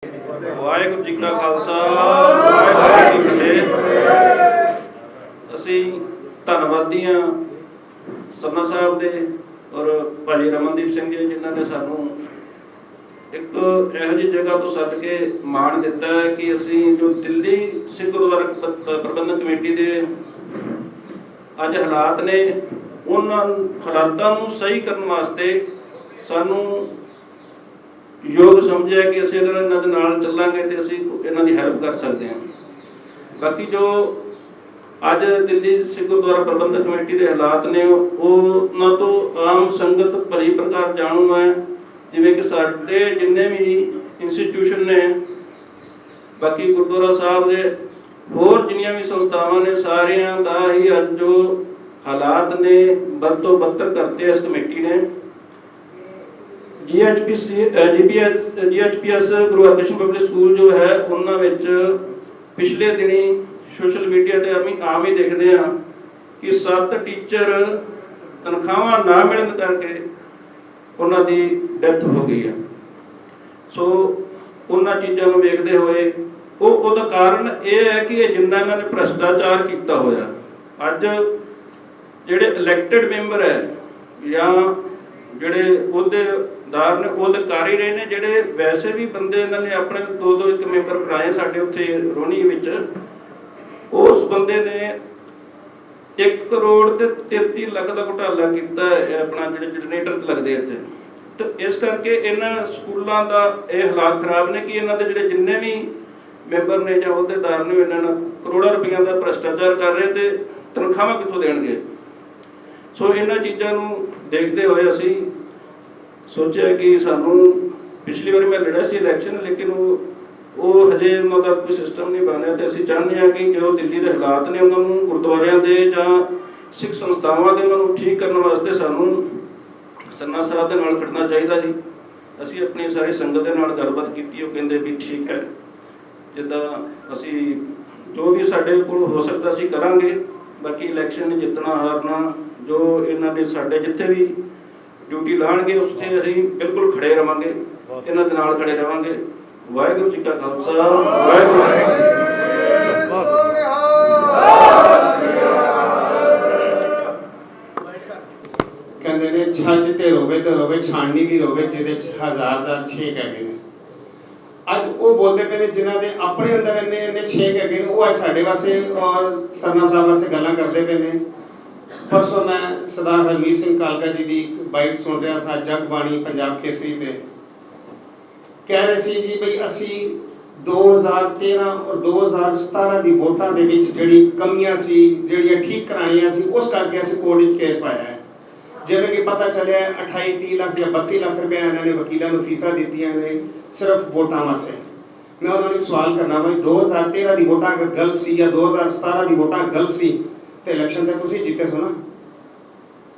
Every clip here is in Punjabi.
ਵਾਹਿਗੁਰੂ ਜੀ ਕਾ ਖਾਲਸਾ ਵਾਹਿਗੁਰੂ ਜੀ ਕੀ ਫਤਿਹ। ਅਸੀਂ ਧੰਨਵਾਦੀ ਹਾਂ ਸਰਨਾ ਸਾਹਿਬ ਦੇ ਔਰ ਭਾਜੀ ਰਮਨਦੀਪ ਸਿੰਘ ਜੀ ਜਿਨ੍ਹਾਂ ਨੇ ਸਾਨੂੰ ਇੱਕ ਇਹੋ ਜਿਹੀ ਜਗ੍ਹਾ ਤੋਂ ਸੱਦ ਕੇ ਮਾਣ ਦਿੱਤਾ ਹੈ ਕਿ ਅਸੀਂ ਜੋ ਦਿੱਲੀ ਸਿੱਖ ਗੁਰਦੁਆਰਾ ਪ੍ਰਬੰਧਕ ਕਮੇਟੀ ਦੇ ਅੱਜ ਹਾਲਾਤ ਨੇ ਉਹਨਾਂ ਹਾਲਾਤਾਂ ਨੂੰ ਸਹੀ ਕਰਨ ਵਾਸਤੇ ਸਾਨੂੰ ਯੋਗ समझा कि ਅਸੀਂ ਅਗਰ ਇਹਨਾਂ ਦੇ ਨਾਲ ਚੱਲਾਂਗੇ ਤੇ ਅਸੀਂ ਇਹਨਾਂ ਦੀ ਹੈਲਪ ਕਰ ਸਕਦੇ ਹਾਂ। ਬਾਕੀ ਜੋ ਅੱਜ ਦਿੱਲੀ ਸਿੱਖ ਗੁਰਦੁਆਰਾ ਪ੍ਰਬੰਧਕ ਕਮੇਟੀ ਦੇ ਹਾਲਾਤ ਨੇ ਉਹਨਾਂ ਤੋਂ ਆਮ ਸੰਗਤ ਭਲੀ ਪ੍ਰਕਾਰ ਜਾਣੂ ਹੈ। ਜਿਵੇਂ ਕਿ ਸਾਡੇ ਜਿੰਨੇ ਵੀ ਇੰਸਟੀਟਿਊਸ਼ਨ ਨੇ, ਬਾਕੀ ਗੁਰਦੁਆਰਾ ਸਾਹਿਬ ਦੇ ਹੋਰ ਜਿੰਨੀਆਂ ਵੀ ਸੰਸਥਾਵਾਂ ਨੇ, ਸਾਰਿਆਂ ਦਾ ਹੀ ਅੱਜ ਜੋ ਹਾਲਾਤ ਨੇ ਬਦ ਤੋਂ ਬਦਤਰ ਕਰਤੇ ਇਸ ਕਮੇਟੀ ਨੇ। GHPS Guru Harkrishan public school ਜੋ ਹੈ ਉਹਨਾਂ ਵਿੱਚ ਪਿਛਲੇ ਦਿਨੀ ਸੋਸ਼ਲ ਮੀਡੀਆ ਤੇ ਅਸੀਂ ਆਮ ਹੀ ਦੇਖਦੇ ਹਾਂ ਕਿ 7 ਟੀਚਰ ਤਨਖਾਹਾਂ ਨਾ ਮਿਲਣ ਕਰਕੇ ਉਹਨਾਂ ਦੀ ਡੈਥ ਹੋ ਗਈ ਹੈ। ਸੋ ਉਹਨਾਂ ਚੀਜ਼ਾਂ ਨੂੰ ਵੇਖਦੇ ਹੋਏ ਉਹਦਾ ਕਾਰਨ ਇਹ ਹੈ ਕਿ ਇਹ ਜਿੰਨਾ ਇਹਨਾਂ ਨੇ ਭ੍ਰਿਸ਼ਟਾਚਾਰ ਕੀਤਾ ਹੋਇਆ, ਅੱਜ ਜਿਹੜੇ ਇਲੈਕਟਡ ਮੈਂਬਰ ਹੈ ਜਾਂ ਜਿਹੜੇ ਅਹੁਦੇਦਾਰ ਨੇ ਉਹਦੇ ਕਰ ਹੀ ਰਹੇ ਨੇ, ਜਿਹੜੇ ਵੈਸੇ ਵੀ ਬੰਦੇ ਇਹਨਾਂ ਨੇ ਆਪਣੇ ਦੋ ਇੱਕ ਮੈਂਬਰ ਬਣਾਏ ਸਾਡੇ ਉੱਥੇ ਰੋਣੀ ਵਿੱਚ, ਉਸ ਬੰਦੇ ਨੇ 1 ਕਰੋੜ ਤੇ 33 ਲੱਖ ਦਾ ਘੁਟਾਲਾ ਕੀਤਾ ਹੈ ਆਪਣਾ ਜਿਹੜੇ ਜਨਰੇਟਰ ਲੱਗਦੇ ਇੱਥੇ। ਤੇ ਇਸ ਕਰਕੇ ਇਹਨਾਂ ਸਕੂਲਾਂ ਦਾ ਇਹ ਹਾਲਾਤ ਖਰਾਬ ਨੇ ਕਿ ਇਹਨਾਂ ਦੇ ਜਿਹੜੇ ਜਿੰਨੇ ਵੀ ਮੈਂਬਰ ਨੇ ਜਾਂ ਅਹੁਦੇਦਾਰ ਨੇ ਇਹਨਾਂ ਨਾਲ ਕਰੋੜਾਂ ਰੁਪਈਆ ਦਾ ਭ੍ਰਿਸ਼ਟਾਚਾਰ ਕਰ ਰਹੇ ਤੇ ਤਨਖਾਹਾਂ ਕਿੱਥੋਂ ਦੇਣਗੇ। ਸੋ ਇਹਨਾਂ ਚੀਜ਼ਾਂ ਨੂੰ ਦੇਖਦੇ ਹੋਏ ਅਸੀਂ ਸੋਚਿਆ ਕਿ ਸਾਨੂੰ ਪਿਛਲੀ ਵਾਰੀ ਮੈਂ ਲੜਿਆ ਸੀ ਇਲੈਕਸ਼ਨ, ਲੇਕਿਨ ਉਹ ਹਜੇ ਉਹਨਾਂ ਦਾ ਕੋਈ ਸਿਸਟਮ ਨਹੀਂ ਬਣਿਆ ਤੇ ਅਸੀਂ ਚਾਹੁੰਦੇ ਹਾਂ ਕਿ ਜੋ ਦਿੱਲੀ ਦੇ ਹਾਲਾਤ ਨੇ ਉਹਨਾਂ ਨੂੰ ਗੁਰਦੁਆਰਿਆਂ ਦੇ ਜਾਂ ਸਿੱਖ ਸੰਸਥਾਵਾਂ ਦੇ ਉਹਨਾਂ ਨੂੰ ਠੀਕ ਕਰਨ ਵਾਸਤੇ ਸਾਨੂੰ ਸਰਨਾ ਸਾਹਿਬ ਦੇ ਨਾਲ ਖੜਨਾ ਚਾਹੀਦਾ ਸੀ। ਅਸੀਂ ਆਪਣੀ ਸਾਰੀ ਸੰਗਤ ਦੇ ਨਾਲ ਗੱਲਬਾਤ ਕੀਤੀ, ਉਹ ਕਹਿੰਦੇ ਵੀ ਠੀਕ ਹੈ, ਜਿੱਦਾਂ ਅਸੀਂ ਜੋ ਵੀ ਸਾਡੇ ਕੋਲ ਹੋ ਸਕਦਾ ਅਸੀਂ ਕਰਾਂਗੇ। ਬਾਕੀ ਇਲੈਕਸ਼ਨ ਜਿੱਤਣਾ ਹਾਰਨਾ ਜੋ ਇਹਨਾਂ ਨੇ ਸਾਡੇ ਜਿੱਥੇ ਵੀ ਡਿਊਟੀ ਲਾਣਗੇ ਉੱਥੇ ਅਸੀਂ ਬਿਲਕੁਲ ਖੜੇ ਰਵਾਂਗੇ, ਇਹਨਾਂ ਦੇ ਨਾਲ ਖੜੇ ਰਵਾਂਗੇ। ਵਾਹਿਗੁਰੂ ਜੀ ਕਾ ਖਾਲਸਾ ਵਾਹਿਗੁਰੂ ਜੀ ਕੀ ਫਤਿਹ। ਕਹਿੰਦੇ ਨੇ ਛੱਜ ਤੇ ਰੋਵੇ ਛਾਣਨੀ ਵੀ ਰੋਵੇ, ਜਿਹਦੇ ਚ ਹਜ਼ਾਰ ਛੇਕ ਹੈਗੇ ਨੇ। ਅੱਜ ਉਹ ਬੋਲਦੇ ਪਏ ਨੇ ਜਿਨ੍ਹਾਂ ਦੇ ਆਪਣੇ ਅੰਦਰ ਇੰਨੇ ਛੇਕ ਹੈਗੇ ਨੇ, ਉਹ ਅੱਜ ਸਾਡੇ ਵਾਸਤੇ ਔਰ ਸਰਨਾ ਸਾਹਿਬ ਵਾਸਤੇ ਗੱਲਾਂ ਕਰਦੇ ਪਏ ਨੇ। परसों मैं सरदार हरमीत सिंह कालका जी की बाइट सुन रहा था जगबाणी पंजाब केसरी ते, कह रहे सी जी बई असी 2013 और 2017 की वोटां दे विच जिहड़ी कमियां सी, जिहड़ियां ठीक कराणियां सी, उस करके असी कोर्ट विच केस पाया है। जिवें कि पता चलिया 28-30 लाख या 32 लाख रुपया इन्होंने वकीलों को फीसा दित्तियां ने सिर्फ वोटां वास्ते। मैं उन्होंने एक सवाल करना भाई 2013 की वोटां अगर गलत सी या 2017 की वोटां गलत सी तो इलेक्शन तो तुसीं जीते सो ना,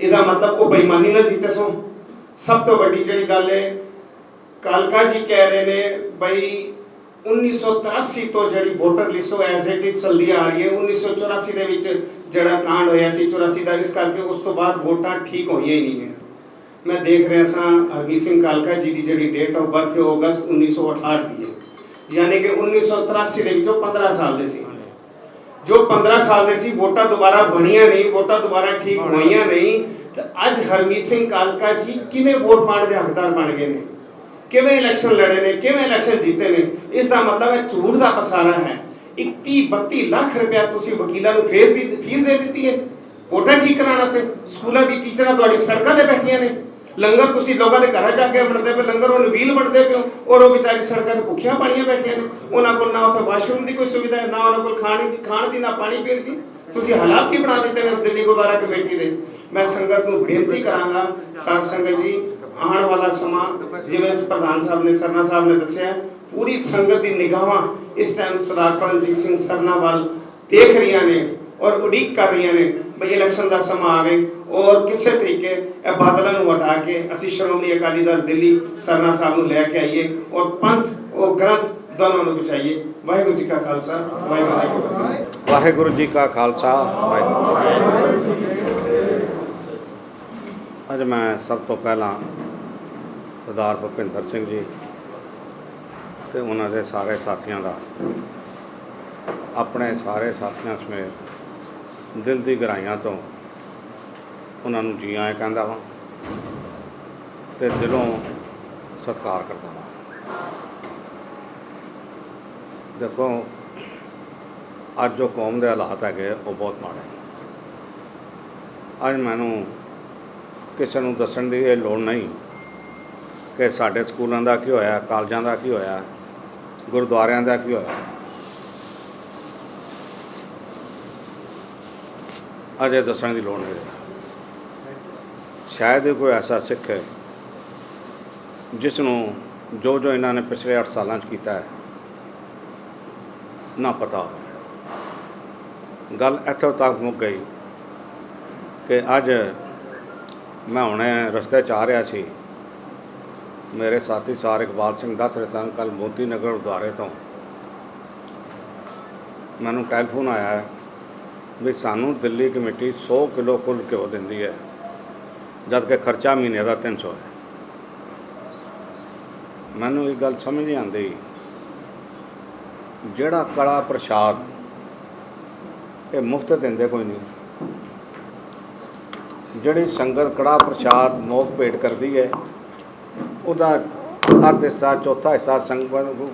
इसका मतलब वो बेईमानी नाल जीते सो। सब तो बड़ी जिहड़ी गल है कालका जी कह रहे ने बई 1983 तो जिहड़ी वोटर लिस्ट वो एज इट इज चलदी आ रही है। 1984 दे विच जिहड़ा कांड होया सी 84 दा, इस करके उस तो बाद वोटां ठीक होईयां ही नहीं है। मैं देख रहा सा हरमीत सिंह कालका जी की जिहड़ी डेट ऑफ बर्थ है अगस्त 1968 की है, यानी कि 1983 दे विचों 15 साल दे सी। जो 15 साल दे सी वोटां दोबारा बनिया नहीं, वोटां दोबारा ठीक होईयां नहीं, तो अज हरमीत सिंह कालका जी किवें वोट पाण दे हकदार बन गए ने, किवें इलेक्शन लड़े ने, किवें इलेक्शन जीते ने। इसका मतलब है झूठ का पसारा है। 31-32 लाख रुपया तुसीं वकीलां नूं फीस दे दित्ती है वोटां ठीक कराउण वास्ते। स्कूलों की टीचरां तुहाडी सड़कां ते बैठियां ने, लंगर तुसीं लोगों के घरां जाके वंडदे पे, लंगर उन्हें व्हील वंडदे पे हो, और वो बेचारी सड़कों ते भुखियां पाणियां बैठियां ने। उन्हां कोल ना उत्थे वाशरूम की कोई सुविधा है, ना उन्हां कोल खाण दी ना पानी पीण दी। तुसीं हालात की बना दित्ते ने दिल्ली गुरुद्वारा कमेटी दे। मैं संगत नूं बेनती करांगा साध संगत जी, आने वाला समा जिवें प्रधान साहब ने सरना साहब ने दस्सिया, पूरी संगत की निगाहां इस टाइम सरदार परमजीत सिंह सरना वाल देख रही ने और उड़ीक कर रही ने बई इलेक्शन का समा आवे और किसी तरीके बादलों को हटा के असी श्रोमणी अकाली दल दिल्ली सरना साहब को लैके आइए और पंथ और ग्रंथ दोनों को बचाइए। वाहिगुरू जी का खालसा वाहिगुरू जी की फतेह। वाहिगुरू जी का खालसा वाहिगुरू। अज मैं सब तो पहला सरदार भुपिंदर सिंह जी ਤੇ ਉਹਨਾਂ ਦੇ ਸਾਰੇ ਸਾਥੀਆਂ ਦਾ ਆਪਣੇ ਸਾਰੇ ਸਾਥੀਆਂ ਸਮੇਤ ਦਿਲ ਦੀ ਗਹਿਰਾਈਆਂ ਤੋਂ ਉਹਨਾਂ ਨੂੰ ਜੀ ਆਇਆਂ ਕਹਿੰਦਾ ਵਾਂ ਤੇ ਦਿਲੋਂ ਸਤਿਕਾਰ ਕਰਦਾ ਵਾਂ। ਦੇਖੋ ਅੱਜ ਜੋ ਕੌਮ ਦੇ ਹਾਲਾਤ ਹੈਗੇ ਉਹ ਬਹੁਤ ਮਾੜੇ। ਅੱਜ ਮੈਨੂੰ ਕਿਸੇ ਨੂੰ ਦੱਸਣ ਦੀ ਇਹ ਲੋੜ ਨਹੀਂ ਕਿ ਸਾਡੇ ਸਕੂਲਾਂ ਦਾ ਕੀ ਹੋਇਆ, ਕਾਲਜਾਂ ਦਾ ਕੀ ਹੋਇਆ, ਗੁਰਦੁਆਰਿਆਂ ਦਾ ਕੀ ਹੋਇਆ। ਅਜੇ ਦੱਸਣ ਦੀ ਲੋੜ ਨਹੀਂ ਰਹੀ। ਸ਼ਾਇਦ ਇਹ ਕੋਈ ਐਸਾ ਸਿੱਖ ਹੈ ਜਿਸ ਨੂੰ ਜੋ ਇਹਨਾਂ ਨੇ ਪਿਛਲੇ 8 ਸਾਲਾਂ 'ਚ ਕੀਤਾ ਹੈ ਨਾ ਪਤਾ ਹੋਵੇ। ਗੱਲ ਇੱਥੋਂ ਤੱਕ ਮੁੱਕ ਗਈ ਕਿ ਅੱਜ ਮੈਂ ਹੁਣੇ ਰਸਤੇ 'ਚ ਆ ਰਿਹਾ ਸੀ, ਮੇਰੇ ਸਾਥੀ ਸਰ ਇਕਬਾਲ ਸਿੰਘ ਦੱਸ ਰਹੇ ਸਨ ਕੱਲ੍ਹ ਮੋਤੀ ਨਗਰ ਗੁਰਦੁਆਰੇ ਤੋਂ ਮੈਨੂੰ ਟੈਲੀਫੋਨ ਆਇਆ ਵੀ ਸਾਨੂੰ ਦਿੱਲੀ ਕਮੇਟੀ 100 ਕਿਲੋ ਕੁੱਲ ਘਿਓ ਦਿੰਦੀ ਹੈ ਜਦ ਕਿ ਖਰਚਾ ਮਹੀਨੇ ਦਾ 300 ਹੈ। ਮੈਨੂੰ ਇਹ ਗੱਲ ਸਮਝ ਨਹੀਂ ਆਉਂਦੀ, ਜਿਹੜਾ ਕੜਾ ਪ੍ਰਸ਼ਾਦ ਇਹ ਮੁਫਤ ਦਿੰਦੇ ਕੋਈ ਨਹੀਂ, ਜਿਹੜੀ ਸੰਗਤ ਕੜਾ ਪ੍ਰਸ਼ਾਦ ਮੁਫਤ ਭੇਟ ਕਰਦੀ ਹੈ ਉਹਦਾ ਅੱਧ ਹਿੱਸਾ ਚੌਥਾ ਹਿੱਸਾ ਸੰਗਤ ਨੂੰ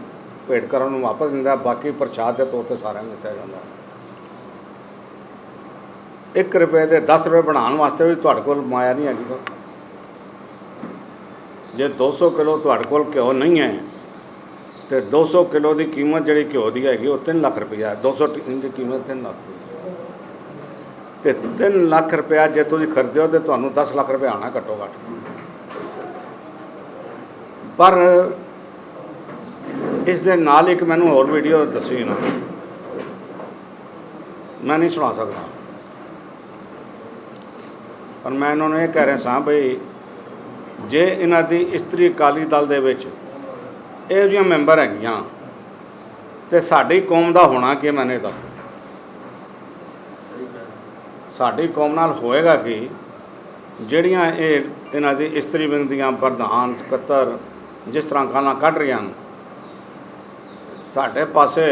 ਭੇਟ ਕਰਨ ਨੂੰ ਵਾਪਸ ਦਿੰਦਾ, ਬਾਕੀ ਪ੍ਰਸ਼ਾਦ ਦੇ ਤੌਰ 'ਤੇ ਸਾਰਿਆਂ ਨੂੰ ਦਿੱਤਾ ਜਾਂਦਾ। 1 ਰੁਪਏ ਦੇ 10 ਰੁਪਏ ਬਣਾਉਣ ਵਾਸਤੇ ਵੀ ਤੁਹਾਡੇ ਕੋਲ ਮਾਇਆ ਨਹੀਂ ਹੈਗੀ। ਜੇ 200 ਕਿਲੋ ਤੁਹਾਡੇ ਕੋਲ ਘਿਓ ਨਹੀਂ ਹੈ ਤੇ 200 ਕਿਲੋ ਦੀ ਕੀਮਤ ਜਿਹੜੀ ਘਿਓ ਦੀ ਹੈਗੀ ਉਹ 3 ਲੱਖ ਰੁਪਈਆ, 200 ਦੀ ਕੀਮਤ 3 ਲੱਖ ਤੇ 3 ਲੱਖ ਰੁਪਇਆ ਜੇ ਤੁਸੀਂ ਖਰੀਦਦੇ ਹੋ ਤੇ ਤੁਹਾਨੂੰ 10 ਲੱਖ ਰੁਪਏ ਆਉਣਾ ਘੱਟੋ ਘੱਟ। ਪਰ ਇਸ ਦੇ ਨਾਲ ਇੱਕ ਮੈਨੂੰ ਹੋਰ ਵੀਡੀਓ ਦੱਸੀ ਇਹਨਾਂ ਨੇ, ਮੈਂ ਨਹੀਂ ਸੁਣਾ ਸਕਦਾ, ਪਰ ਮੈਂ ਇਹਨਾਂ ਨੂੰ ਇਹ ਕਹਿ ਰਿਹਾ ਸਾਂ ਬਈ ਜੇ ਇਹਨਾਂ ਦੀ ਇਸਤਰੀ ਅਕਾਲੀ ਦਲ ਦੇ ਵਿੱਚ ਇਹੋ ਜਿਹੀਆਂ ਮੈਂਬਰ ਹੈਗੀਆਂ ਤੇ ਸਾਡੀ ਕੌਮ ਦਾ ਹੋਣਾ ਕੀ, ਮੈਨੇ ਦੱਸ ਸਾਡੀ ਕੌਮ ਨਾਲ ਹੋਏਗਾ ਕਿ ਜਿਹੜੀਆਂ ਇਹਨਾਂ ਦੀ ਇਸਤਰੀ ਵਿੰਗ ਦੀਆਂ ਪ੍ਰਧਾਨ ਸਕੱਤਰ ਜਿਸ ਤਰ੍ਹਾਂ ਗਾਲਾਂ ਕੱਢ ਰਹੀਆਂ ਹਨ। ਸਾਡੇ ਪਾਸੇ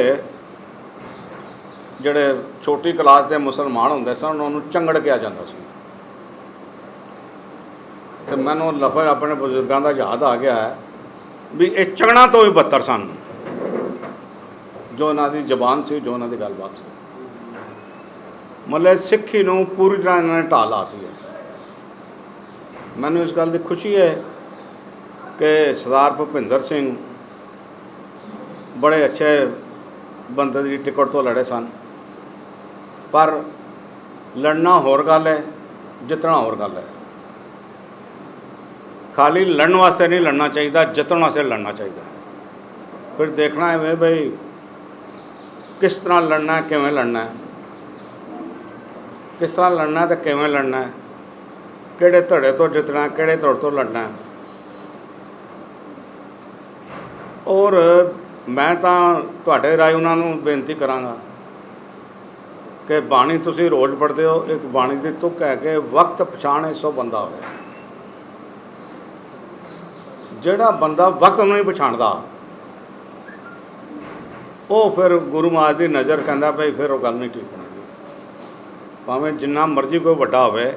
ਜਿਹੜੇ ਛੋਟੀ ਕਲਾਸ ਦੇ ਮੁਸਲਮਾਨ ਹੁੰਦੇ ਸਨ ਉਹਨਾਂ ਨੂੰ ਚੰਗੜ ਕਿਹਾ ਜਾਂਦਾ ਸੀ ਤੇ ਮੈਨੂੰ ਲਫ਼ਜ਼ ਆਪਣੇ ਬਜ਼ੁਰਗਾਂ ਦਾ ਯਾਦ ਆ ਗਿਆ ਵੀ ਇਹ ਚੰਗਣਾ ਤੋਂ ਵੀ ਬੱਤਰ ਸਨ ਜੋ ਉਹਨਾਂ ਦੀ ਜ਼ਬਾਨ ਸੀ, ਜੋ ਉਹਨਾਂ ਦੀ ਗੱਲਬਾਤ ਸੀ। ਮਤਲਬ ਸਿੱਖੀ ਨੂੰ ਪੂਰੀ ਤਰ੍ਹਾਂ ਇਹਨਾਂ ਨੇ ਢਾਹ ਲਾਤੀ ਹੈ। ਮੈਨੂੰ ਇਸ ਗੱਲ ਦੀ ਖੁਸ਼ੀ ਹੈ ਕਿ ਸਰਦਾਰ ਭੁਪਿੰਦਰ ਸਿੰਘ ਬੜੇ ਅੱਛੇ ਬੰਦੇ ਦੀ ਟਿਕਟ ਤੋਂ ਲੜੇ ਸਨ, ਪਰ ਲੜਨਾ ਹੋਰ ਗੱਲ ਹੈ, ਜਿੱਤਣਾ ਹੋਰ ਗੱਲ ਹੈ। ਖਾਲੀ ਲੜਨ ਵਾਸਤੇ ਨਹੀਂ ਲੜਨਾ ਚਾਹੀਦਾ, ਜਿੱਤਣ ਵਾਸਤੇ ਲੜਨਾ ਚਾਹੀਦਾ। ਫਿਰ ਦੇਖਣਾ ਹੈ ਬਈ ਕਿਸ ਤਰ੍ਹਾਂ ਲੜਨਾ, ਕਿਵੇਂ ਲੜਨਾ ਹੈ, ਕਿਸ ਤਰ੍ਹਾਂ ਲੜਨਾ ਤੇ ਕਿਵੇਂ ਲੜਨਾ ਹੈ, ਕਿਹੜੇ ਧੜੇ ਤੋਂ ਜਿੱਤਣਾ, ਕਿਹੜੇ ਧੜੇ ਤੋਂ ਲੜਨਾ ਹੈ। ਔਰ ਮੈਂ ਤਾਂ ਤੁਹਾਡੇ ਰਾਏ ਉਹਨਾਂ ਨੂੰ ਬੇਨਤੀ ਕਰਾਂਗਾ ਕਿ ਬਾਣੀ ਤੁਸੀਂ ਰੋਜ਼ ਪੜ੍ਹਦੇ ਹੋ, ਇੱਕ ਬਾਣੀ ਦੀ ਤੁਕ ਹੈ ਕਿ ਵਕਤ ਪਛਾਣੇ ਸੋ ਬੰਦਾ ਹੋਵੇ। ਜਿਹੜਾ ਬੰਦਾ ਵਕਤ ਨੂੰ ਨਹੀਂ ਪਛਾਣਦਾ ਉਹ ਫਿਰ ਗੁਰੂ ਮਹਾਰਾਜ ਦੀ ਨਜ਼ਰ ਕਹਿੰਦਾ ਭਾਈ ਫਿਰ ਉਹ ਗੱਲ ਨਹੀਂ ਠੀਕ ਬਣਾਉਂਦੀ। ਭਾਵੇਂ ਜਿੰਨਾ ਮਰਜ਼ੀ ਕੋਈ ਵੱਡਾ ਹੋਵੇ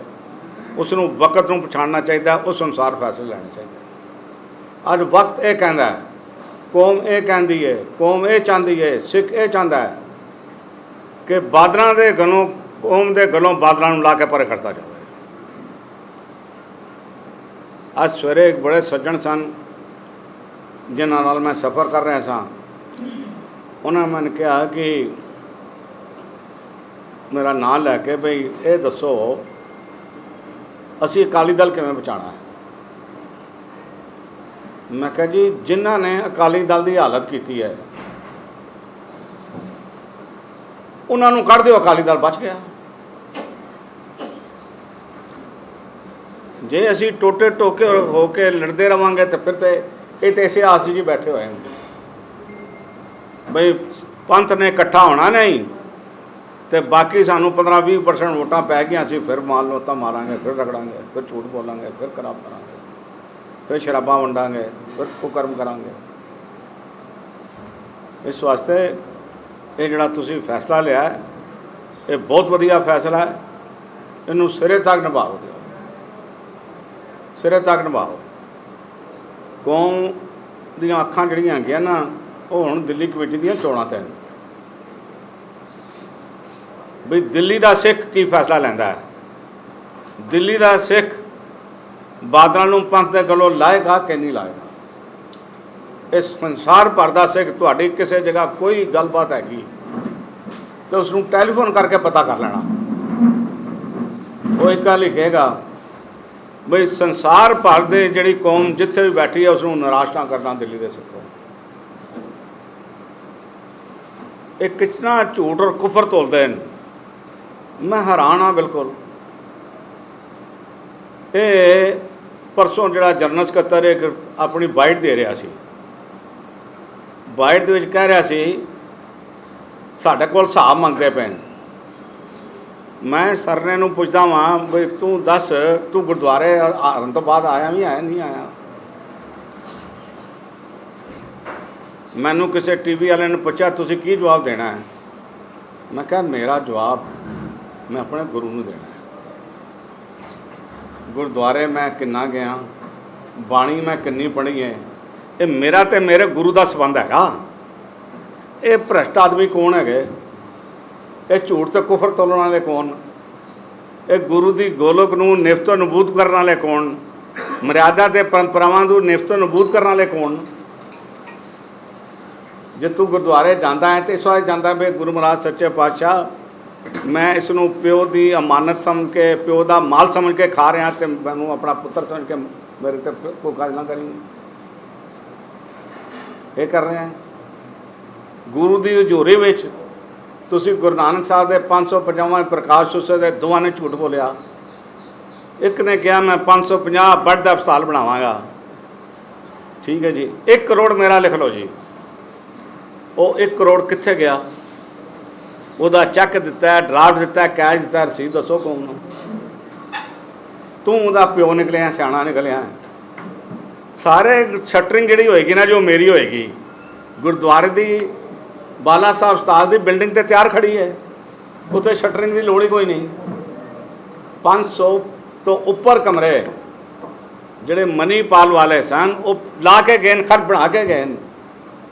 ਉਸ ਨੂੰ ਵਕਤ ਨੂੰ ਪਛਾਣਨਾ ਚਾਹੀਦਾ, ਉਸ ਅਨੁਸਾਰ ਫੈਸਲੇ ਲੈਣੇ ਚਾਹੀਦੇ। ਅੱਜ ਵਕਤ ਇਹ ਕਹਿੰਦਾ, ਕੌਮ ਇਹ ਕਹਿੰਦੀ ਹੈ, ਕੌਮ ਇਹ ਚਾਹੁੰਦੀ ਹੈ, ਸਿੱਖ ਇਹ ਚਾਹੁੰਦਾ ਹੈ ਕਿ ਬਾਦਲਾਂ ਦੇ ਗਲੋਂ, ਕੌਮ ਦੇ ਗਲੋਂ ਬਾਦਲਾਂ ਨੂੰ ਲਾ ਕੇ ਪਰੇ ਕਰਤਾ ਜਾਵੇ। ਅੱਜ ਸਵੇਰੇ ਇੱਕ ਬੜੇ ਸੱਜਣ ਸਨ ਜਿਨ੍ਹਾਂ ਨਾਲ ਮੈਂ ਸਫ਼ਰ ਕਰ ਰਿਹਾ ਸਾਂ, ਉਹਨਾਂ ਨੇ ਮੈਨੂੰ ਕਿਹਾ ਕਿ ਮੇਰਾ ਨਾਂ ਲੈ ਕੇ ਬਈ ਇਹ ਦੱਸੋ ਅਸੀਂ ਅਕਾਲੀ ਦਲ ਕਿਵੇਂ ਬਚਾਉਣਾ ਹੈ। ਮੈਂ ਕਿਹਾ ਜੀ ਜਿਨ੍ਹਾਂ ਨੇ ਅਕਾਲੀ ਦਲ ਦੀ ਹਾਲਤ ਕੀਤੀ ਹੈ ਉਹਨਾਂ ਨੂੰ ਕੱਢ ਦਿਓ, ਅਕਾਲੀ ਦਲ ਬਚ ਗਿਆ। ਜੇ ਅਸੀਂ ਟੋਟੇ ਟੋਕੇ ਹੋ ਕੇ ਲੜਦੇ ਰਵਾਂਗੇ ਤਾਂ ਫਿਰ ਤੇ ਇਹ ਤਾਂ ਇਸੇ ਆਸ ਜੀ ਬੈਠੇ ਹੋਏ ਨੇ ਬਈ ਪੰਥ ਨੇ ਇਕੱਠਾ ਹੋਣਾ ਨਹੀਂ ਤੇ ਬਾਕੀ ਸਾਨੂੰ 15-20% ਵੋਟਾਂ ਪੈ ਗਈਆਂ, ਅਸੀਂ ਫਿਰ ਮਾਲ ਲੋਤਾ ਮਾਰਾਂਗੇ, ਫਿਰ ਰਗੜਾਂਗੇ, ਫਿਰ ਝੂਠ ਬੋਲਾਂਗੇ, ਫਿਰ ਖਰਾਬ ਕਰਾਂਗੇ, ਫਿਰ ਸ਼ਰਾਬਾਂ ਵੰਡਾਂਗੇ, ਫਿਰ ਕੁਕਰਮ ਕਰਾਂਗੇ। इस वास्ते ये जिहड़ा तुसीं फैसला लिया है, ये बहुत वधिया फैसला है। इनू सिरे तक निभाओ, सिरे तक निभाओ। कौम दीयां अखां जिहड़ियां हैगीआं ना, वो हुण दिल्ली कमेटी दीयां चोणां ते ने भी दिल्ली का सिख की फैसला लैंदा है। दिल्ली का सिख बादलों नूं पंथ दे गलों लाएगा कि नहीं लाएगा। इस संसार भर का सिख तुहाडी किसी जगह कोई गलबात हैगी तो उसनूं टैलीफोन करके पता कर लेना। वो एक लिखेगा बई संसार भर दे जिहड़ी कौम जिथे भी बैठी है उसनूं निराश ना करना दिल्ली के सिखों। एक कितना झूठ और कुफर तोलते हैं, मैं हैरान हाँ बिल्कुल। ये परसों जिहड़ा जनरल सकत्तर एक अपनी बाइट दे रहा सी, बाइट दे विच कह रहा सी साडे कोल हिसाब मंगते पे। मैं सरने नूं पुछदा वां बई तू दस तू गुरुद्वारे आने तो बाद आया भी आया नहीं आया। मैनू किसी टीवी वाले ने पूछा तुसीं की जवाब देना है, मैं कहा मेरा जवाब मैं अपने गुरु नूं देना है। गुरुद्वारे मैं किन्ना गया, बाणी मैं किन्नी पढ़ी है, ये मेरा ते मेरे गुरु का संबंध हैगा। ये भ्रष्ट आदमी कौन है, ये झूठ ते कुफर तोलण वाले कौन, ये गुरु की गोलोक नूं निफ्तो नबूद करने वाले कौन, मर्यादा ते परंपरावां नूं निफ्तो नबूद करने वाले कौन। जे तू गुरुद्वारे जाता है तो इस वास्ते जाता भी गुरु महाराज सच्चे पातशाह मैं इसनूं प्यो की अमानत समझ के प्यो का माल समझ के खा रहा तो मैनू अपना पुत्र समझ के मेरे ते भुखा ना करी। ये कर रहे हैं गुरु की हजूरी विच। तुसीं गुरु नानक साहब के 550वें प्रकाश उत्सव के दोवां ने झूठ बोलिया। एक ने कहा मैं 550 बेड का हस्पताल बनावांगा, ठीक है जी, 1 करोड़ मेरा लिख लो जी। वो 1 करोड़ कित्थे गया, ਉਹਦਾ चैक दिता है, ड्राफ्ट दिता है, कैश दिता है, रसीद दसो कौन तू ਉਹਦਾ प्यो निकलिया सियाणा निकलिया। सारे शटरिंग जी होएगी ना जो मेरी होएगी, गुरुद्वारे की बाला साहब हस्पताल की बिल्डिंग तो तैयार खड़ी है, उत्थे शटरिंग की लोड़ ही कोई नहीं। 500 तो उपर कमरे ਜਿਹੜੇ मनीपाल वाले सन वो ला के गए, खत बना के गए।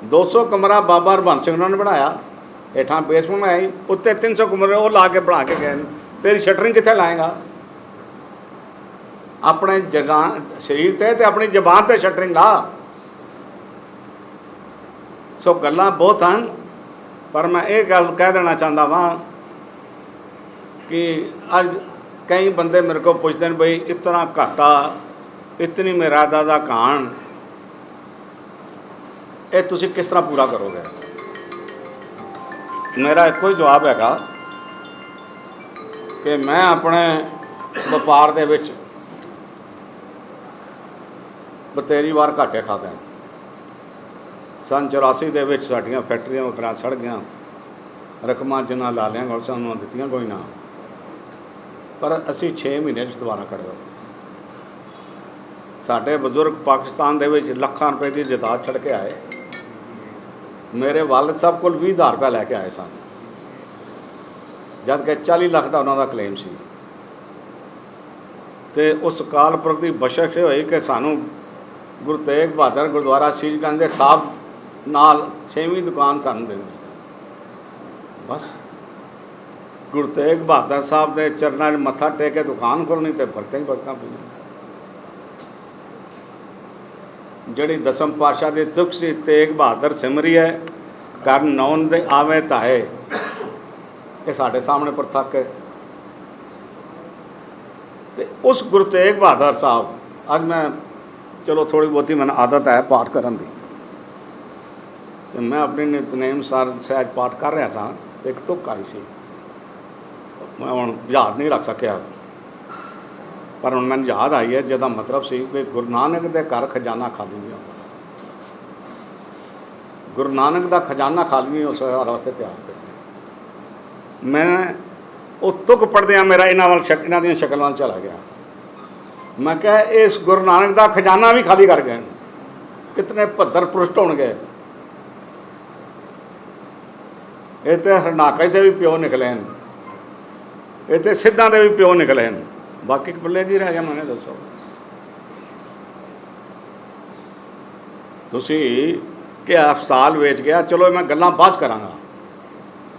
200 कमरा बाबा हरबंस सिंह ने बनाया, हेठां बेसमेंट बनाई, उत्ते 300 कमरे वो ला के बना के गए। तेरी शटरिंग कित्थे लाएगा, अपने जगह शरीर ते अपनी जबान ते शटरिंग ला। सो गल्लां बहुत हैं, पर मैं ये गल कह देना चाहता वहाँ कि अज कई बंदे मेरे को पूछते हैं बई इतना घाटा, इतनी मर्यादा का घाण, ये तुसीं किस तरह पूरा करोगे। मेरा एक ही जवाब हैगा कि मैं अपने व्यापार दे विच बतेरी बार घाटे खाते हैं। सन 84 दे विच साडियां फैक्ट्रियां वगैरह सड़ गई, रकमां जिन्हां ला लिया गल सानूं दित्तियां कोई ना, पर असी 6 महीने दोबारा कर दो। साडे बजुर्ग पाकिस्तान दे विच लाखां रुपए की जायदाद छड़ के आए। मेरे वालिद साहब को 20,000 रुपया लैके आए सन, जबकि 40 लाख का उन्होंने क्लेम सी। ते उस काल पुरख की बख्शिश हुई कि सानू गुरु तेग बहादुर गुरुद्वारा शीशगंज के साहब नाल 6वीं दुकान सानू दे बस। गुरु तेग बहादुर साहब के चरणों में मत्था टेक के दुकान खोलनी तो बरकत ही बरकत पी। जिहड़ी दसम पातशाह की तुख सी तेग बहादुर सिमरी है कर नौन दे आवे ताए, ये साढ़े सामने प्रथक है। ते उस गुरु तेग बहादुर साहब, अज मैं चलो थोड़ी बहुती मैंने आदत है पाठ करन दी, तो मैं अपनी नितनेम सार सहज पाठ कर रहा था, एक तुक आई सी, मैं हुण याद नहीं रख सकिया, पर हुण मैनूं याद आई है जिहदा मतलब सी कि गुरु नानक दे घर खजाना खाली नहीं होता। गुरु नानक का खजाना खाली नहीं उस वास्ते तैयार कर। मैं वो तुक पढ़दे मेरा इन्हां दी शक्ल वाल चला गया। मैं कहा इस गुरु नानक का खजाना भी खाली कर गए, कितने भद्र पृष्ठ होणगे। ਇਹ ਤੇ ਹਰਨਾਕਸ਼ ਦੇ ਵੀ ਪਿਓ ਨਿਕਲੇ ਹਨ, ਇਹ ਤੇ ਸਿੱਧਾਂ ਦੇ ਵੀ ਪਿਓ ਨਿਕਲੇ ਹਨ। ਬਾਕੀ ਪੱਲੇ ਕੀ ਰਹਿ ਗਿਆ ਮੈਨੂੰ ਦੱਸੋ। ਤੁਸੀਂ ਕਿ ਹਸਪਤਾਲ ਵੇਚ ਗਿਆ, ਚਲੋ ਮੈਂ ਗੱਲਾਂ ਬਾਅਦ ਕਰਾਂਗਾ,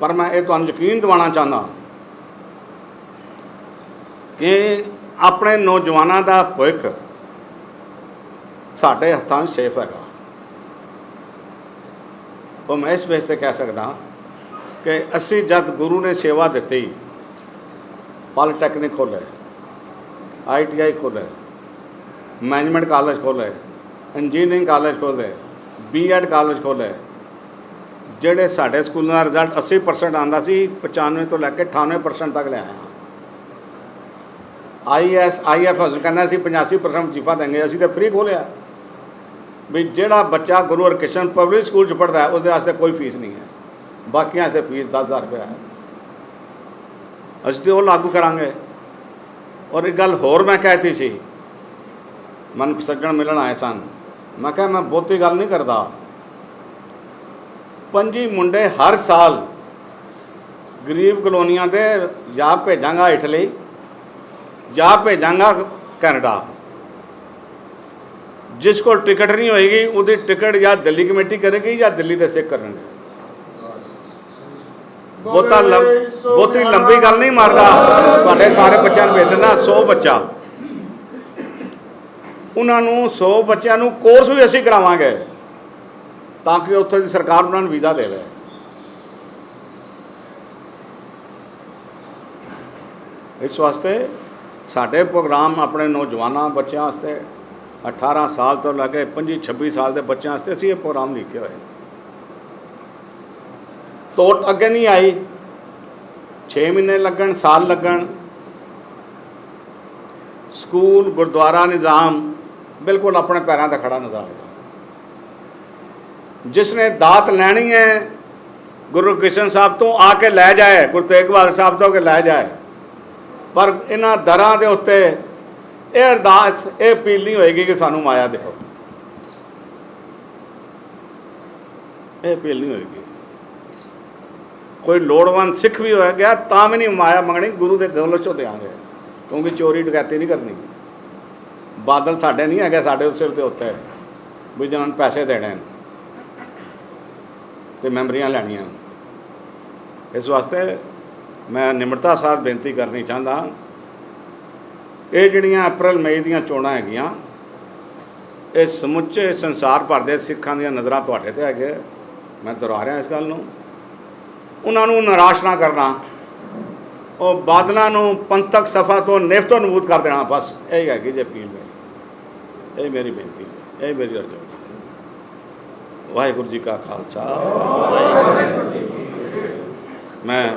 ਪਰ ਮੈਂ ਇਹ ਤੁਹਾਨੂੰ ਯਕੀਨ ਦਿਵਾਉਣਾ ਚਾਹੁੰਦਾ ਕਿ ਆਪਣੇ ਨੌਜਵਾਨਾਂ ਦਾ ਭਵਿੱਖ ਸਾਡੇ ਹੱਥਾਂ 'ਚ ਸੇਫ ਹੈਗਾ। ਉਹ ਮੈਂ ਇਸ ਵੇਸ 'ਤੇ ਕਹਿ ਸਕਦਾ ਕਿ ਅਸੀਂ ਜਦ ਗੁਰੂ ਨੇ ਸੇਵਾ ਦਿੱਤੀ, ਪੋਲੀਟੈਕਨਿਕ ਖੋਲ੍ਹੇ, ITI ਖੋਲ੍ਹੇ, ਮੈਨੇਜਮੈਂਟ ਕਾਲਜ ਖੋਲ੍ਹੇ, ਇੰਜੀਨੀਅਰਿੰਗ ਕਾਲਜ ਖੋਲ੍ਹੇ, B.Ed ਕਾਲਜ ਖੋਲ੍ਹੇ, ਜਿਹੜੇ ਸਾਡੇ ਸਕੂਲਾਂ ਦਾ ਰਿਜ਼ਲਟ 80% ਆਉਂਦਾ ਸੀ, 95 ਤੋਂ ਲੈ ਕੇ 98% ਤੱਕ ਲਿਆਏ ਹਾਂ। IAS IFS ਕਹਿੰਦਾ ਸੀ 85% ਵਜ਼ੀਫਾ ਦੇਂਗੇ, ਅਸੀਂ ਤਾਂ ਫ੍ਰੀ ਖੋਲ੍ਹਿਆ ਵੀ ਜਿਹੜਾ ਬੱਚਾ ਗੁਰੂ ਹਰਕ੍ਰਿਸ਼ਨ ਪਬਲਿਕ ਸਕੂਲ 'ਚ ਪੜ੍ਹਦਾ ਹੈ ਉਹਦੇ ਵਾਸਤੇ ਕੋਈ ਫੀਸ ਨਹੀਂ ਹੈ, ਬਾਕੀਆਂ ਵਾਸਤੇ ਫੀਸ 10,000 ਰੁਪਇਆ ਹੈ। ਅਸੀਂ ਤਾਂ ਉਹ ਲਾਗੂ ਕਰਾਂਗੇ। ਔਰ ਇੱਕ ਗੱਲ ਹੋਰ ਮੈਂ ਕਹਿਤੀ ਸੀ, ਮੈਨੂੰ ਸੱਜਣ ਮਿਲਣ ਆਏ ਸਨ, ਮੈਂ ਕਿਹਾ ਮੈਂ ਬਹੁਤੀ ਗੱਲ ਨਹੀਂ ਕਰਦਾ, 25 ਮੁੰਡੇ ਹਰ ਸਾਲ ਗਰੀਬ ਕਲੋਨੀਆਂ ਦੇ ਜਾਂ ਭੇਜਾਂਗਾ ਇਟਲੀ ਜਾਂ ਭੇਜਾਂਗਾ ਕੈਨੇਡਾ। ਜਿਸ ਕੋਲ ਟਿਕਟ ਨਹੀਂ ਹੋਏਗੀ ਉਹਦੀ ਟਿਕਟ ਜਾਂ ਦਿੱਲੀ ਕਮੇਟੀ ਕਰੇਗੀ ਜਾਂ ਦਿੱਲੀ ਦੇ ਸਿੱਖ ਕਰਨਗੇ। ਬਹੁਤੀ ਲੰਬੀ ਗੱਲ ਨਹੀਂ ਮਾਰਦਾ, ਸਾਡੇ ਸਾਰੇ ਬੱਚਿਆਂ ਨੂੰ ਭੇਜ ਦਿੰਦਾ 100 ਬੱਚਾ, ਉਹਨਾਂ ਨੂੰ 100 ਬੱਚਿਆਂ ਨੂੰ ਕੋਰਸ ਵੀ ਅਸੀਂ ਕਰਾਵਾਂਗੇ ਤਾਂ ਕਿ ਉੱਥੇ ਦੀ ਸਰਕਾਰ ਉਹਨਾਂ ਨੂੰ ਵੀਜ਼ਾ ਦੇਵੇ। ਇਸ ਵਾਸਤੇ ਸਾਡੇ ਪ੍ਰੋਗਰਾਮ ਆਪਣੇ ਨੌਜਵਾਨਾਂ ਬੱਚਿਆਂ ਵਾਸਤੇ 18 ਸਾਲ ਤੋਂ ਲੈ ਕੇ 25-26 ਸਾਲ ਦੇ ਬੱਚਿਆਂ ਵਾਸਤੇ ਅਸੀਂ ਇਹ ਪ੍ਰੋਗਰਾਮ ਲਿਖੇ ਹੋਏ। ਤੋਟ ਅੱਗੇ ਨਹੀਂ ਆਈ, 6 ਮਹੀਨੇ ਲੱਗਣ, ਸਾਲ ਲੱਗਣ, ਸਕੂਲ ਗੁਰਦੁਆਰਾ ਨਿਜ਼ਾਮ ਬਿਲਕੁਲ ਆਪਣੇ ਪੈਰਾਂ 'ਤੇ ਖੜਾ ਨਜ਼ਰ ਆਏਗਾ। ਜਿਸਨੇ ਦਾਤ ਲੈਣੀ ਹੈ ਗੁਰੂ ਕ੍ਰਿਸ਼ਨ ਸਾਹਿਬ ਤੋਂ ਆ ਕੇ ਲੈ ਜਾਏ, ਗੁਰੂ ਤੇਗ ਬਹਾਦਰ ਸਾਹਿਬ ਤੋਂ ਕੇ ਲੈ ਜਾਏ, ਪਰ ਇਹਨਾਂ ਦਰਾਂ ਦੇ ਉੱਤੇ ਇਹ ਅਰਦਾਸ, ਇਹ ਅਪੀਲ ਨਹੀਂ ਹੋਏਗੀ ਕਿ ਸਾਨੂੰ ਮਾਇਆ ਦਿਓ, ਇਹ ਅਪੀਲ ਨਹੀਂ ਹੋਏਗੀ। ਕੋਈ ਲੋੜਵੰਦ ਸਿੱਖ ਵੀ ਹੋਇਆ ਗਿਆ ਤਾਂ ਵੀ ਨਹੀਂ ਮਾਇਆ ਮੰਗਣੀ, ਗੁਰੂ ਦੇ ਦੌਲਤ 'ਚੋਂ ਦੇਵਾਂਗੇ, ਕਿਉਂਕਿ ਚੋਰੀ ਡਕੈਤੀ ਨਹੀਂ ਕਰਨੀ। ਬਾਦਲ ਸਾਡੇ ਨਹੀਂ ਹੈਗੇ, ਸਾਡੇ ਸਿਰ ਦੇ ਉੱਤੇ ਵੀ ਜਿਹਨਾਂ ਨੂੰ ਪੈਸੇ ਦੇਣੇ ਤੇ ਮੈਂਬਰੀਆਂ ਲੈਣੀਆਂ। ਇਸ ਵਾਸਤੇ ਮੈਂ ਨਿਮਰਤਾ ਸਾਹਿਬ ਬੇਨਤੀ ਕਰਨੀ ਚਾਹੁੰਦਾ, ਇਹ ਜਿਹੜੀਆਂ ਅਪ੍ਰੈਲ ਮਈ ਦੀਆਂ ਚੋਣਾਂ ਹੈਗੀਆਂ, ਇਹ ਸਮੁੱਚੇ ਸੰਸਾਰ ਭਰ ਦੇ ਸਿੱਖਾਂ ਦੀਆਂ ਨਜ਼ਰਾਂ ਤੁਹਾਡੇ 'ਤੇ ਹੈਗੇ। ਮੈਂ ਦੁਹਰਾ ਰਿਹਾ ਇਸ ਗੱਲ ਨੂੰ, ਉਹਨਾਂ ਨੂੰ ਨਿਰਾਸ਼ ਨਾ ਕਰਨਾ, ਉਹ ਬਾਦਲਾਂ ਨੂੰ ਪੰਥਕ ਸਫਾ ਤੋਂ ਨੇਫਤੋ ਨਬੂਦ ਕਰ ਦੇਣਾ, ਬਸ ਇਹ ਹੈਗੀ ਜੇ ਅਪੀਲ ਮੇਰੀ, ਇਹ ਮੇਰੀ ਬੇਨਤੀ, ਇਹ ਮੇਰੀ ਅਰਜ਼ੀ। ਵਾਹਿਗੁਰੂ ਜੀ ਕਾ ਖਾਲਸਾ, ਵਾਹਿਗੁਰੂ ਜੀ ਕੀ ਫਤਿਹ। ਮੈਂ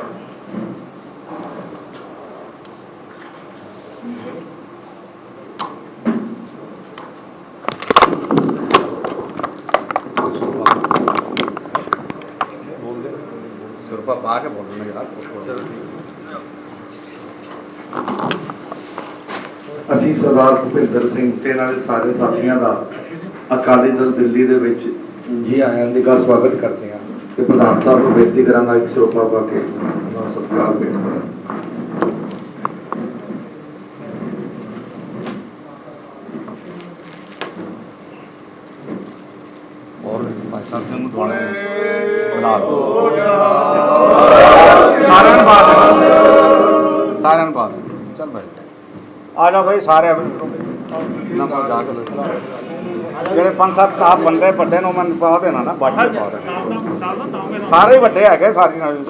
ਸਿਰਫ ਪਾ ਕੇ ਬੋਲਣਾ ਯਾਰ। ਅਸੀਂ ਸਰਦਾਰ ਭੁਪਿੰਦਰ ਸਿੰਘ ਤੇ ਨਾਲ ਸਾਰੇ ਸਾਥੀਆਂ ਦਾ ਅਕਾਲੀ ਦਲ ਦਿੱਲੀ ਦੇ ਵਿੱਚ ਜੀ ਆਇਆਂ ਦਾ ਸਵਾਗਤ ਕਰਦੇ ਹਾਂ ਤੇ ਪ੍ਰਧਾਨ ਸਾਹਿਬ ਨੂੰ ਬੇਨਤੀ ਕਰਾਂਗਾ ਇੱਕ ਸਰੋਪਾ ਪਾ ਕੇ ਉਹਨਾਂ ਦਾ ਸਤਿਕਾਰ ਭੇਟ ਕਰਾਂ। और भाई साहब ने दुआने बना सारे बात चल भाई आ जाओ भाई सारे ਜਿਹੜੇ 5-7 ਆਪ ਬੰਦੇ ਵੱਡੇ ਨੂੰ ਮੈਨੂੰ ਪਾ ਦੇਣਾ ਨਾ, ਬਾਕੀ ਪਾ ਦੇਣਾ, ਸਾਰੇ ਵੱਡੇ ਹੈਗੇ ਸਾਰੀ ਨਾਲ ਚ।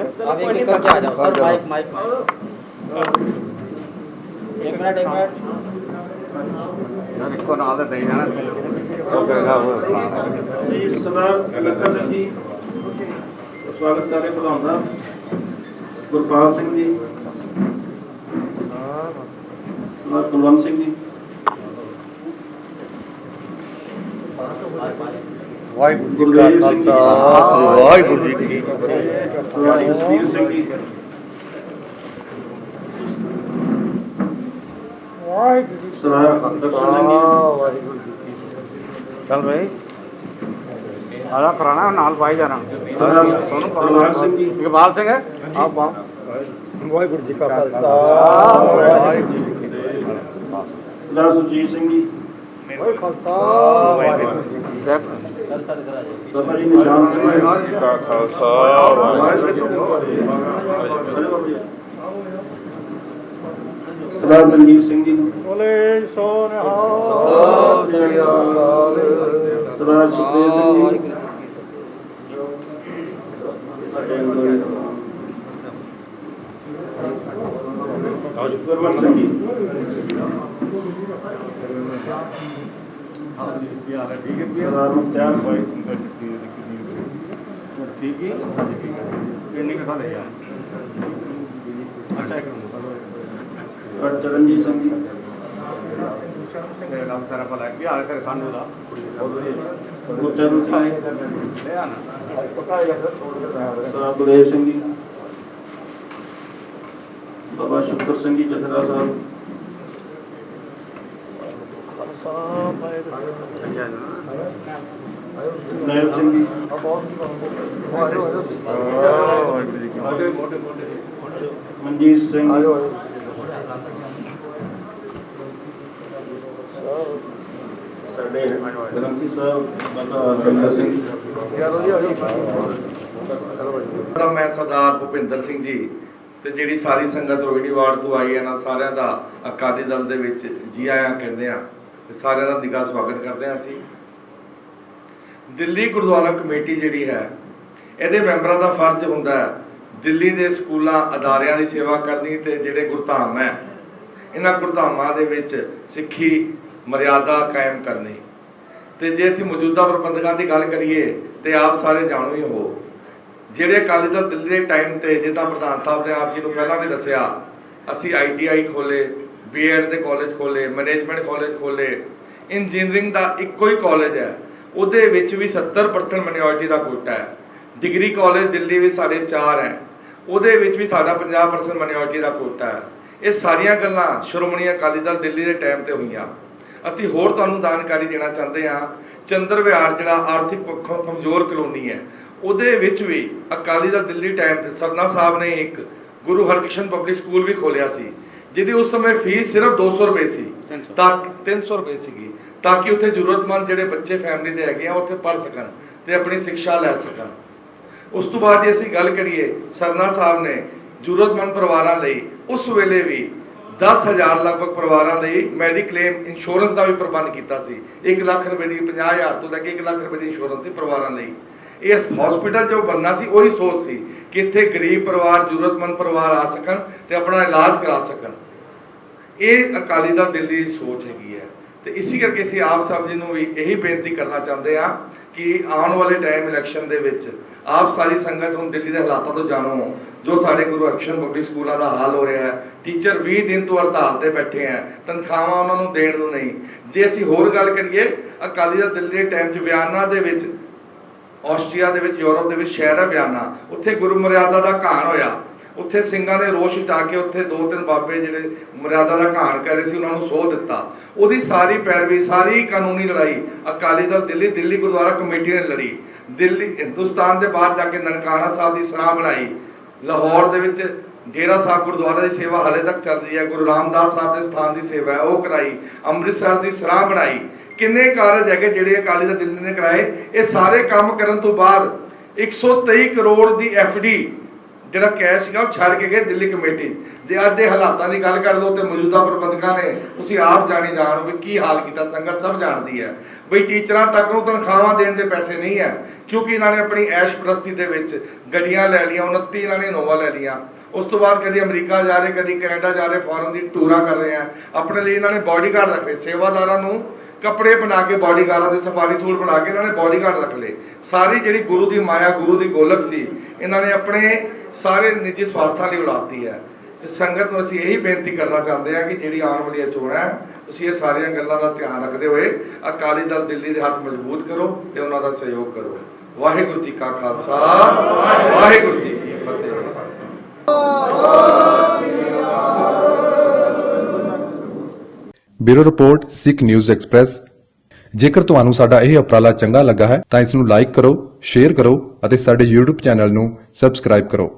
ਯਾਰ ਇੱਕੋ ਨਾਲ ਦੇ ਦੇਈ ਜਾਣਾ ਉਹ ਕਹੇਗਾ ਉਹ ਸਰਦਾਰ ਲੱਖਾ ਸਿੰਘ ਜੀ ਸਵਾਗਤ ਕਰ ਰਹੇ ਪ੍ਰਧਾਨ ਦਾ, ਗੁਰਪਾਲ ਸਿੰਘ ਜੀ, ਸਰਦਾਰ ਕੁਲਵੰਤ ਸਿੰਘ ਜੀ, ਵਾਹਿਗੁਰੂ ਜੀ ਕਾ ਖਾਲਸਾ, ਵਾਹਿਗੁਰੂ ਜੀ ਕੀ ਫਤਿਹ। ਸਰਦਾਰ ਜਸਵੀਰ ਸਿੰਘ ਜੀ, ਸਰਦਾਰ ਦਰਸ਼ਨ ਸਿੰਘ ਜੀ, ਚੱਲ ਭਾਈ ਆਦਾ ਪੁਰਾਣਾ ਨਾਲ ਪਾਈ ਜਾਣਾ ਸੋਨੂੰ ਸਲਵਾਨ ਸਿੰਘ ਜੀ, ਇਕਬਾਲ ਸਿੰਘ ਹੈ ਆਪ ਵਾਹਿਗੁਰੂ ਜੀ ਕਾ ਖਾਲਸਾ ਵਾਹਿਗੁਰੂ ਜੀ ਕੀ ਫਤਿਹ। ਸਰਦਾਰ ਸੁਰਜੀਤ ਸਿੰਘ ਜੀ, ਵਾਹਿਗੁਰੂ ਖਾਲਸਾ ਵਾਹਿਗੁਰੂ ਜੀ ਕੀ ਫਤਿਹ। ਬਾਬਾ ਜੀ ਨਿਸ਼ਾਨ ਸਿੰਘ ਜੀ, ਵਾਹਿਗੁਰੂ ਜੀ ਕਾ ਖਾਲਸਾ ਵਾਹਿਗੁਰੂ ਜੀ ਕੀ ਫਤਿਹ। ਸਰਦਾਰ ਮਨਜੀਤ ਸਿੰਘ ਜੀ, ਬੋਲੇ ਸੋ ਨਿਹਾਲ ਸਤਿ ਸ੍ਰੀ ਅਕਾਲ। ਸਰਦਾਰ ਸੁਖਦੇਵ ਸਿੰਘ ਜੀ, ਗੁਰਮਨ ਸਿੰਘ ਜੀ, ਸਰਦਾਰ ਮੁਖਤਿਆਰ ਸਿੰਘ, ਠੀਕ ਹੀ ਕਿੰਨੀ ਕਥਾ ਲੈ ਆ ਅੱਛਾ ਇੱਕ ਸਰਦਾਰ ਚਰਨਜੀਤ ਸਿੰਘ ਜੀ, ਤੇ ਰੱਬ ਤੇਰਾ ਭਲਾ ਕੀ ਹਾਲ ਕਰੇ ਸਾਨੂੰ ਦਾ ਗੁਰਚਰਨ ਸਿੰਘ ਜੀ, ਲੈ ਆ ਨਾ ਪਕਾ ਜਾ ਸਰਦਾਰ ਬਲਦੇਵ ਸਿੰਘ ਜੀ, ਬਾਬਾ ਸ਼ੁਕਰ ਸਿੰਘ ਜੀ ਜਥੇਦਾਰ ਸਾਹਿਬ, ਨੈਲ ਸਿੰਘ ਜੀ, ਮਨਜੀਤ ਸਿੰਘ, ਸਾਡੇ ਗ੍ਰੰਥੀ ਸਾਹਿਬ ਬਾਬਾ ਰਵਿੰਦਰ ਸਿੰਘ ਜੀ, ਮੈਂ ਸਰਦਾਰ ਭੁਪਿੰਦਰ ਸਿੰਘ ਜੀ ਤੇ ਜਿਹੜੀ ਸਾਰੀ ਸੰਗਤ ਰੋਹਿਣੀ ਵਾਰਡ ਤੋਂ ਆਈ ਹੈ ਨਾ ਸਾਰਿਆਂ ਦਾ ਅਕਾਲੀ ਦਲ ਦੇ ਵਿੱਚ ਜੀ ਆਇਆਂ ਕਹਿੰਦੇ ਆ ਤੇ ਸਾਰਿਆਂ ਦਾ ਨਿੱਘਾ ਸਵਾਗਤ ਕਰਦੇ ਆ। ਅਸੀਂ ਦਿੱਲੀ ਗੁਰਦੁਆਰਾ ਕਮੇਟੀ ਜਿਹੜੀ ਹੈ ਇਹਦੇ ਮੈਂਬਰਾਂ ਦਾ ਫਰਜ਼ ਹੁੰਦਾ ਹੈ ਦਿੱਲੀ ਦੇ ਸਕੂਲਾਂ ਅਦਾਰਿਆਂ ਦੀ ਸੇਵਾ ਕਰਨੀ ਤੇ ਜਿਹੜੇ ਗੁਰਧਾਮ ਹੈ ਇਹਨਾਂ ਗੁਰਧਾਮਾਂ ਦੇ ਵਿੱਚ ਸਿੱਖੀ ਮਰਿਆਦਾ ਕਾਇਮ ਕਰਨੀ। ਤੇ ਜੇ ਅਸੀਂ ਮੌਜੂਦਾ ਪ੍ਰਬੰਧਕਾਂ ਦੀ ਗੱਲ ਕਰੀਏ ਤੇ ਆਪ ਸਾਰੇ ਜਾਣੋ ਹੀ ਹੋ ਜਿਹੜੇ ਅਕਾਲੀ ਦਲ ਦਿੱਲੀ ਦੇ ਟਾਈਮ ਤੇ ਜਿੱਦਾਂ ਪ੍ਰਧਾਨ ਸਾਹਿਬ ਨੇ ਆਪ ਜੀ ਨੂੰ ਪਹਿਲਾਂ ਵੀ ਦੱਸਿਆ ਅਸੀਂ ITI ਖੋਲੇ, BEd ਦੇ ਕਾਲਜ ਖੋਲੇ, ਮੈਨੇਜਮੈਂਟ ਕਾਲਜ ਖੋਲੇ, ਇੰਜੀਨੀਅਰਿੰਗ ਦਾ ਇੱਕੋ ਹੀ ਕਾਲਜ ਹੈ ਉਹਦੇ ਵਿੱਚ ਵੀ 70% ਮਾਈਨੋਰਿਟੀ ਦਾ ਕੋਟਾ ਹੈ। ਡਿਗਰੀ ਕਾਲਜ ਦਿੱਲੀ ਵਿੱਚ ਸਾਡੇ 4 ਹੈ ਉਹਦੇ ਵਿੱਚ ਵੀ ਸਾਡਾ 50% ਮਾਈਨੋਰਿਟੀ ਦਾ ਕੋਟਾ ਹੈ। ਇਹ ਸਾਰੀਆਂ ਗੱਲਾਂ ਸ਼੍ਰੋਮਣੀ ਅਕਾਲੀ ਦਲ ਦਿੱਲੀ ਦੇ ਟਾਈਮ ਤੇ ਹੋਈਆਂ। ਅਸੀਂ ਹੋਰ ਤੁਹਾਨੂੰ ਜਾਣਕਾਰੀ ਦੇਣਾ ਚਾਹੁੰਦੇ ਹਾਂ ਚੰਦਰ ਵਿਹਾਰ ਜਿਹੜਾ ਆਰਥਿਕ ਪੱਖੋਂ ਕਮਜ਼ੋਰ ਕਲੋਨੀ ਹੈ ਉਹਦੇ ਵਿੱਚ ਵੀ ਅਕਾਲੀ ਦਲ ਦਿੱਲੀ ਟਾਈਮ ਤੇ ਸਰਨਾ ਸਾਹਿਬ ਨੇ ਇੱਕ ਗੁਰੂ ਹਰਕ੍ਰਿਸ਼ਨ ਪਬਲਿਕ ਸਕੂਲ ਵੀ ਖੋਲਿਆ ਸੀ ਜਿਹਦੀ ਉਸ ਸਮੇਂ ਫੀਸ ਸਿਰਫ 200 ਰੁਪਏ ਸੀ ਤਾਂ 300 ਰੁਪਏ ਸੀਗੀ ਤਾਂ ਕਿ ਉੱਥੇ ਜ਼ਰੂਰਤਮੰਦ ਜਿਹੜੇ ਬੱਚੇ ਫੈਮਿਲੀ ਦੇ ਹੈਗੇ ਆ ਉੱਥੇ ਪੜ੍ਹ ਸਕਣ ਤੇ ਆਪਣੀ ਸਿੱਖਿਆ ਲੈ ਸਕਣ। ਉਸ ਤੋਂ ਬਾਅਦ ਜੇ ਅਸੀਂ ਗੱਲ ਕਰੀਏ ਸਰਨਾ ਸਾਹਿਬ ਨੇ ਜ਼ਰੂਰਤਮੰਦ ਪਰਿਵਾਰਾਂ ਲਈ ਉਸ ਵੇਲੇ ਵੀ 10,000 ਲਗਭਗ ਪਰਿਵਾਰਾਂ ਲਈ ਮੈਡੀਕਲੇਮ ਇੰਸ਼ੋਰੈਂਸ ਦਾ ਵੀ ਪ੍ਰਬੰਧ ਕੀਤਾ ਸੀ। 1 ਲੱਖ ਰੁਪਏ ਦੀ 50,000 ਤੋਂ ਲੈ ਕੇ 1 ਲੱਖ ਰੁਪਏ ਦੀ ਇੰਸ਼ੋਰੈਂਸ ਸੀ ਪਰਿਵਾਰਾਂ ਲਈ। ਇਸ ਹਸਪੀਟਲ ਜੋ ਬਣਨਾ ਸੀ ਉਹੀ ਸੋਚ ਸੀ ਕਿ ਇੱਥੇ ਗਰੀਬ ਪਰਿਵਾਰ ਜ਼ਰੂਰਤਮੰਦ ਪਰਿਵਾਰ ਆ ਸਕਣ ਤੇ ਆਪਣਾ ਇਲਾਜ ਕਰਾ ਸਕਣ। ਇਹ ਅਕਾਲੀ ਦਲ ਦਿੱਲੀ ਦੀ ਸੋਚ ਹੈਗੀ ਹੈ ਤੇ ਇਸੇ ਕਰਕੇ ਅਸੀਂ ਆਪ ਸਭ ਜੀ ਨੂੰ ਵੀ ਇਹੀ ਬੇਨਤੀ ਕਰਨਾ ਚਾਹੁੰਦੇ ਹਾਂ ਕਿ ਆਉਣ ਵਾਲੇ ਟਾਈਮ ਇਲੈਕਸ਼ਨ ਦੇ ਵਿੱਚ ਆਪ ਸਾਰੀ ਸੰਗਤ ਹੁਣ ਦਿੱਲੀ ਦੇ ਹਾਲਾਤਾਂ ਤੋਂ ਜਾਣੋ ਜੋ ਸਾਡੇ ਗੁਰੂ ਹਰਕ੍ਰਿਸ਼ਨ ਪਬਲਿਕ ਸਕੂਲਾਂ ਦਾ ਹਾਲ ਹੋ ਰਿਹਾ ਹੈ। ਟੀਚਰ 20 ਦਿਨ ਤੋਂ ਹੜਤਾਲ ਤੇ ਬੈਠੇ ਆ, ਤਨਖਾਹਾਂ ਉਹਨਾਂ ਨੂੰ ਦੇਣ ਨੂੰ ਨਹੀਂ। ਜੇ ਅਸੀਂ ਹੋਰ ਗੱਲ ਕਰੀਏ ਅਕਾਲੀ ਦਲ ਦਿੱਲੀ ਦੇ ਟਾਈਮ 'ਚ ਵਿਆਨਾ ਦੇ ਵਿੱਚ ਆਸਟਰੀਆ ਦੇ ਵਿੱਚ ਯੂਰਪ ਦੇ ਵਿੱਚ ਸ਼ਹਿਰ ਹੈ ਵਿਆਨਾ, ਉੱਥੇ ਗੁਰੂ ਮਰਿਆਦਾ ਦਾ ਘਾਣ ਹੋਇਆ। ਉੱਥੇ ਸਿੰਘਾਂ ਨੇ ਰੋਸ਼ ਉਠਾ ਕੇ ਉੱਥੇ 2-3 ਬਾਬੇ ਜਿਹੜੇ ਮਰਿਆਦਾ ਦਾ ਘਾਣ ਕਰ ਰਹੇ ਸੀ ਉਹਨਾਂ ਨੂੰ ਸੋਹ ਦਿੱਤਾ। ਉਹਦੀ ਸਾਰੀ ਪੈਰਵੀ ਸਾਰੀ ਕਾਨੂੰਨੀ ਲੜਾਈ ਅਕਾਲੀ ਦਲ ਦਿੱਲੀ ਗੁਰਦੁਆਰਾ ਕਮੇਟੀ ਨੇ ਲੜੀ। ਦਿੱਲੀ ਹਿੰਦੁਸਤਾਨ ਦੇ ਬਾਹਰ ਜਾ ਕੇ ਨਨਕਾਣਾ ਸਾਹਿਬ ਦੀ ਸਰਾਂ ਬਣਾਈ। ਲਾਹੌਰ ਦੇ ਵਿੱਚ ਡੇਰਾ ਸਾਹਿਬ ਗੁਰਦੁਆਰਾ ਦੀ ਸੇਵਾ ਹਾਲੇ ਤੱਕ ਚੱਲ ਰਹੀ ਹੈ। ਗੁਰੂ ਰਾਮਦਾਸ ਸਾਹਿਬ ਦੇ ਸਥਾਨ ਦੀ ਸੇਵਾ ਹੈ ਉਹ ਕਰਾਈ। ਅੰਮ੍ਰਿਤਸਰ ਦੀ ਸਰਾਂ ਬਣਾਈ। ਕਿੰਨੇ ਕਾਰਜ ਹੈਗੇ ਜਿਹੜੇ ਅਕਾਲੀ ਦਲ ਦਿੱਲੀ ਨੇ ਕਰਾਏ। ਇਹ ਸਾਰੇ ਕੰਮ ਕਰਨ ਤੋਂ ਬਾਅਦ 123 ਕਰੋੜ ਦੀ FD ਜਿਹੜਾ ਕੈਸ਼ ਸੀਗਾ ਉਹ ਛੱਡ ਕੇ ਗਏ ਦਿੱਲੀ ਕਮੇਟੀ। ਜੇ ਅੱਜ ਦੇ ਹਾਲਾਤਾਂ ਦੀ ਗੱਲ ਕਰ ਲਓ ਤੇ ਮੌਜੂਦਾ ਪ੍ਰਬੰਧਕਾਂ ਨੇ ਤੁਸੀਂ ਆਪ ਜਾਣੋ ਵੀ ਕੀ ਹਾਲ ਕੀਤਾ। ਸੰਗਤ ਸਭ ਜਾਣਦੀ ਹੈ ਬਈ ਟੀਚਰਾਂ ਤੱਕ ਨੂੰ ਤਨਖਾਹਾਂ ਦੇਣ ਦੇ ਪੈਸੇ ਨਹੀਂ ਹੈ ਕਿਉਂਕਿ ਇਹਨਾਂ ਨੇ ਆਪਣੀ ਐਸ਼ ਪ੍ਰਸਤੀ ਦੇ ਵਿੱਚ ਗੱਡੀਆਂ ਲੈ ਲਈਆਂ। 29 ਇਹਨਾਂ ਨੇ ਇਨੋਵਾ ਲੈ ਲਈਆਂ। ਉਸ ਤੋਂ ਬਾਅਦ ਕਦੀ ਅਮਰੀਕਾ ਜਾ ਰਹੇ, ਕਦੀ ਕੈਨੇਡਾ ਜਾ ਰਹੇ, ਫੋਰਨ ਦੀ ਟੂਰਾਂ ਕਰ ਰਹੇ ਆ। ਆਪਣੇ ਲਈ ਇਹਨਾਂ ਨੇ ਬਾਡੀਗਾਰਡ ਰੱਖ ਲਏ। ਸੇਵਾਦਾਰਾਂ ਨੂੰ ਕੱਪੜੇ ਬਣਾ ਕੇ ਬਾਡੀਗਾਰਡਾਂ ਦੇ ਸਫਾਰੀ ਸੂਟ ਬਣਾ ਕੇ ਇਹਨਾਂ ਨੇ ਬਾਡੀਗਾਰਡ ਰੱਖ ਲਏ। ਸਾਰੀ ਜਿਹੜੀ ਗੁਰੂ ਦੀ ਮਾਇਆ ਗੁਰੂ ਦੀ ਗੋਲਕ ਸੀ ਇਹਨਾਂ ਨੇ ਆਪਣੇ ਸਾਰੇ ਨਿੱਜੀ ਸਵਾਰਥਾਂ ਲਈ ਉਡਾਤੀ ਹੈ। ਤੇ ਸੰਗਤ ਨੂੰ ਅਸੀਂ ਇਹੀ ਬੇਨਤੀ ਕਰਨਾ ਚਾਹੁੰਦੇ ਹਾਂ ਕਿ ਜਿਹੜੀ ਆਉਣ ਵਾਲੀਆਂ ਚੋਣਾਂ ਹੈ ਤੁਸੀਂ ਇਹ ਸਾਰੀਆਂ ਗੱਲਾਂ ਦਾ ਧਿਆਨ ਰੱਖਦੇ ਹੋਏ ਅਕਾਲੀ ਦਲ ਦਿੱਲੀ ਦੇ ਹੱਥ ਮਜ਼ਬੂਤ ਕਰੋ ਤੇ ਉਹਨਾਂ ਦਾ ਸਹਿਯੋਗ ਕਰੋ। ਵਾਹਿਗੁਰੂ ਜੀ ਕਾ ਖਾਲਸਾ ਵਾਹਿਗੁਰੂ ਜੀ ਕੀ ਫਤਿਹ। Bureau report Sikh news express. ਜੇਕਰ ਤੁਹਾਨੂੰ ਸਾਡਾ ਇਹ ਉਪਰਾਲਾ ਚੰਗਾ ਲੱਗਾ ਹੈ ਤਾਂ ਇਸ ਨੂੰ ਲਾਈਕ ਕਰੋ, ਸ਼ੇਅਰ ਕਰੋ ਅਤੇ ਸਾਡੇ YouTube ਚੈਨਲ ਨੂੰ ਸਬਸਕ੍ਰਾਈਬ ਕਰੋ।